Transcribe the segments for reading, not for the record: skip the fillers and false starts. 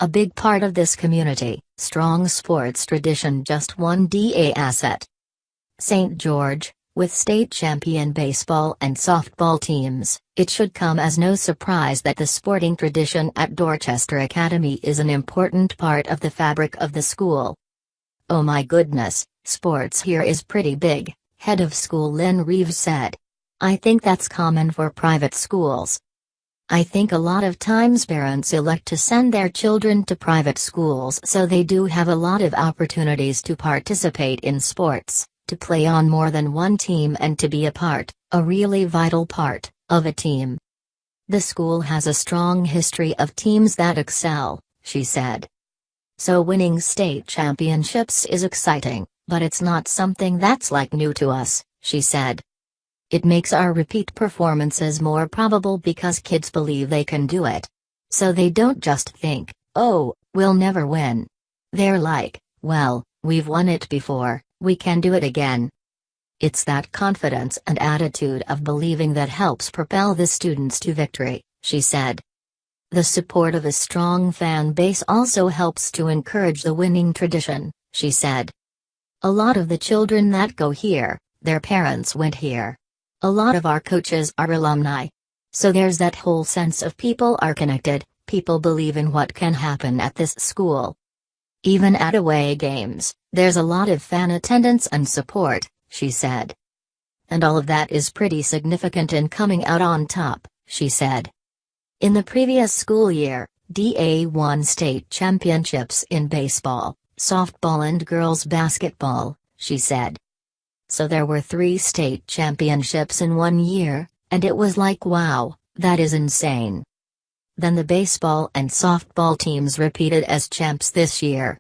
A big part of this community, strong sports tradition, just one DA asset. St. George, with state champion baseball and softball teams, it should come as no surprise that the sporting tradition at Dorchester Academy is an important part of the fabric of the school. "Oh my goodness, sports here is pretty big," head of school Lynn Reeves said. "I think that's common for private schools. I think a lot of times parents elect to send their children to private schools so they do have a lot of opportunities to participate in sports, to play on more than one team and to be a really vital part, of a team. The school has a strong history of teams that excel," she said. "So winning state championships is exciting, but it's not something that's like new to us," she said. "It makes our repeat performances more probable because kids believe they can do it. So they don't just think, 'Oh, we'll never win.' They're like, 'Well, we've won it before, we can do it again.' It's that confidence and attitude of believing that helps propel the students to victory," she said. "The support of a strong fan base also helps to encourage the winning tradition," she said. "A lot of the children that go here, their parents went here. A lot of our coaches are alumni. So there's that whole sense of people are connected, people believe in what can happen at this school. Even at away games, there's a lot of fan attendance and support," she said. "And all of that is pretty significant in coming out on top," she said. In the previous school year, DA won state championships in baseball, softball and girls basketball, she said. "So there were 3 state championships in one year, and it was like, wow, that is insane." Then the baseball and softball teams repeated as champs this year.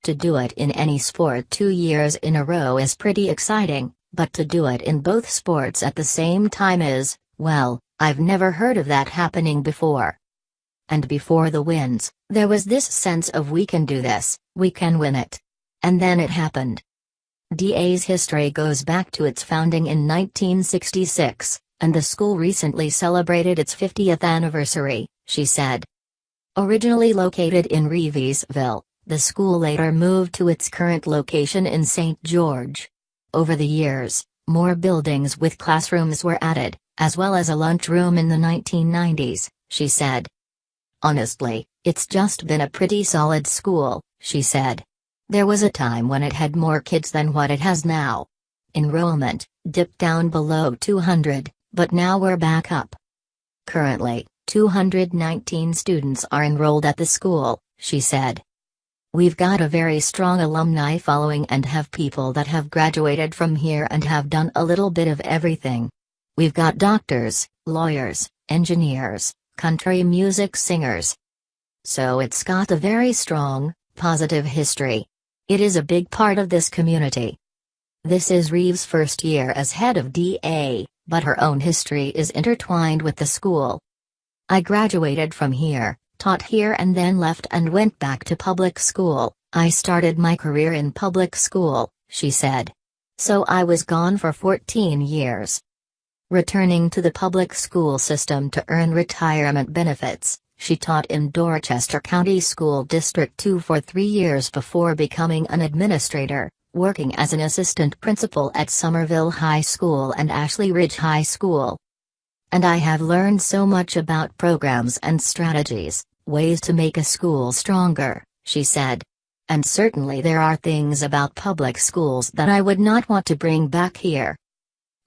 To do it in any sport 2 years in a row is pretty exciting, but to do it in both sports at the same time is, well, I've never heard of that happening before. And before the wins, there was this sense of we can do this, we can win it. And then it happened. DA's history goes back to its founding in 1966, and the school recently celebrated its 50th anniversary, she said. Originally located in Reeveysville, the school later moved to its current location in St. George. Over the years, more buildings with classrooms were added, as well as a lunchroom in the 1990s, she said. "Honestly, it's just been a pretty solid school," she said. "There was a time when it had more kids than what it has now. Enrollment dipped down below 200, but now we're back up. Currently, 219 students are enrolled at the school," she said. "We've got a very strong alumni following and have people that have graduated from here and have done a little bit of everything. We've got doctors, lawyers, engineers, country music singers. So it's got a very strong, positive history. It is a big part of this community." This is Reeves' first year as head of DA, but her own history is intertwined with the school. "I graduated from here, taught here and then left and went back to public school. I started my career in public school," she said. "So I was gone for 14 years. Returning to the public school system to earn retirement benefits, she taught in Dorchester County School District 2 for 3 years before becoming an administrator, working as an assistant principal at Somerville High School and Ashley Ridge High School. And I have learned so much about programs and strategies, ways to make a school stronger," she said. "And certainly there are things about public schools that I would not want to bring back here.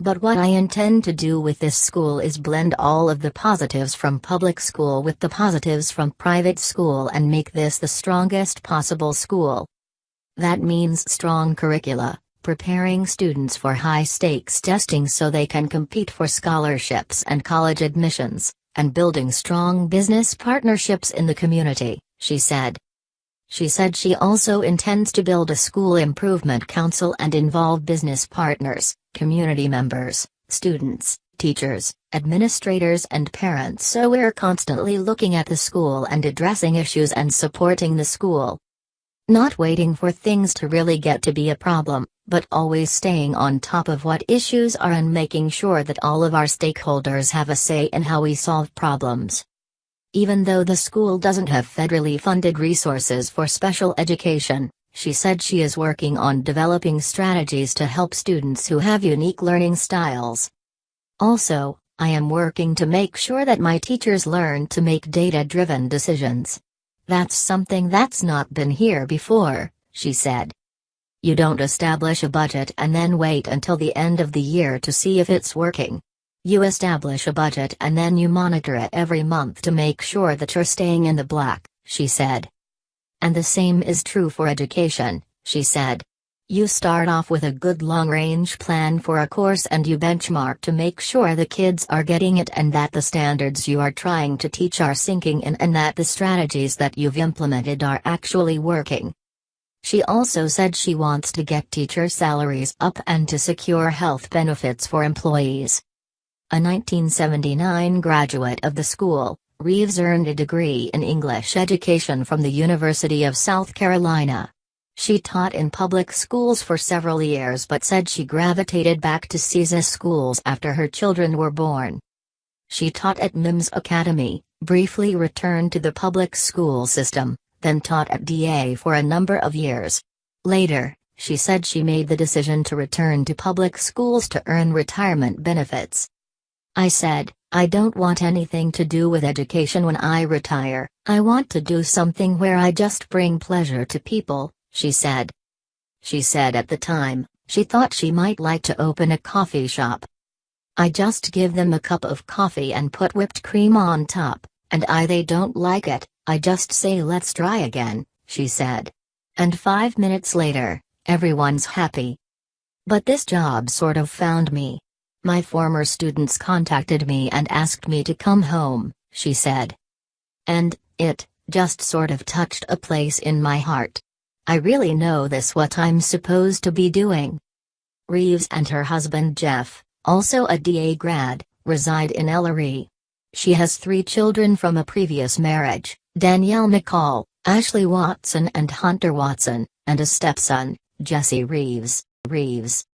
But what I intend to do with this school is blend all of the positives from public school with the positives from private school and make this the strongest possible school. That means strong curricula, preparing students for high-stakes testing so they can compete for scholarships and college admissions, and building strong business partnerships in the community," she said. She said she also intends to build a school improvement council and involve business partners, community members, students, teachers, administrators and parents, so we're constantly looking at the school and addressing issues and supporting the school. Not waiting for things to really get to be a problem, but always staying on top of what issues are and making sure that all of our stakeholders have a say in how we solve problems." Even though the school doesn't have federally funded resources for special education, she said she is working on developing strategies to help students who have unique learning styles. Also, I am working to make sure that my teachers learn to make data-driven decisions. That's something that's not been here before, she said. You don't establish a budget and then wait until the end of the year to see if it's working. You establish a budget and then you monitor it every month to make sure that you're staying in the black, she said. And the same is true for education, she said. You start off with a good long-range plan for a course and you benchmark to make sure the kids are getting it and that the standards you are trying to teach are sinking in and that the strategies that you've implemented are actually working. She also said she wants to get teacher salaries up and to secure health benefits for employees. A 1979 graduate of the school, Reeves earned a degree in English education from the University of South Carolina. She taught in public schools for several years but said she gravitated back to CSS schools after her children were born. She taught at Mims Academy, briefly returned to the public school system, then taught at DA for a number of years. Later, she said she made the decision to return to public schools to earn retirement benefits. I said, I don't want anything to do with education when I retire, I want to do something where I just bring pleasure to people, she said. She said at the time, she thought she might like to open a coffee shop. I just give them a cup of coffee and put whipped cream on top, and they don't like it, I just say let's try again, she said. And 5 minutes later, everyone's happy. But this job sort of found me. My former students contacted me and asked me to come home, she said. And it just sort of touched a place in my heart. I really know this what I'm supposed to be doing. Reeves and her husband Jeff, also a DA grad, reside in Ellery. She has 3 children from a previous marriage, Danielle McCall, Ashley Watson and Hunter Watson, and a stepson, Jesse Reeves.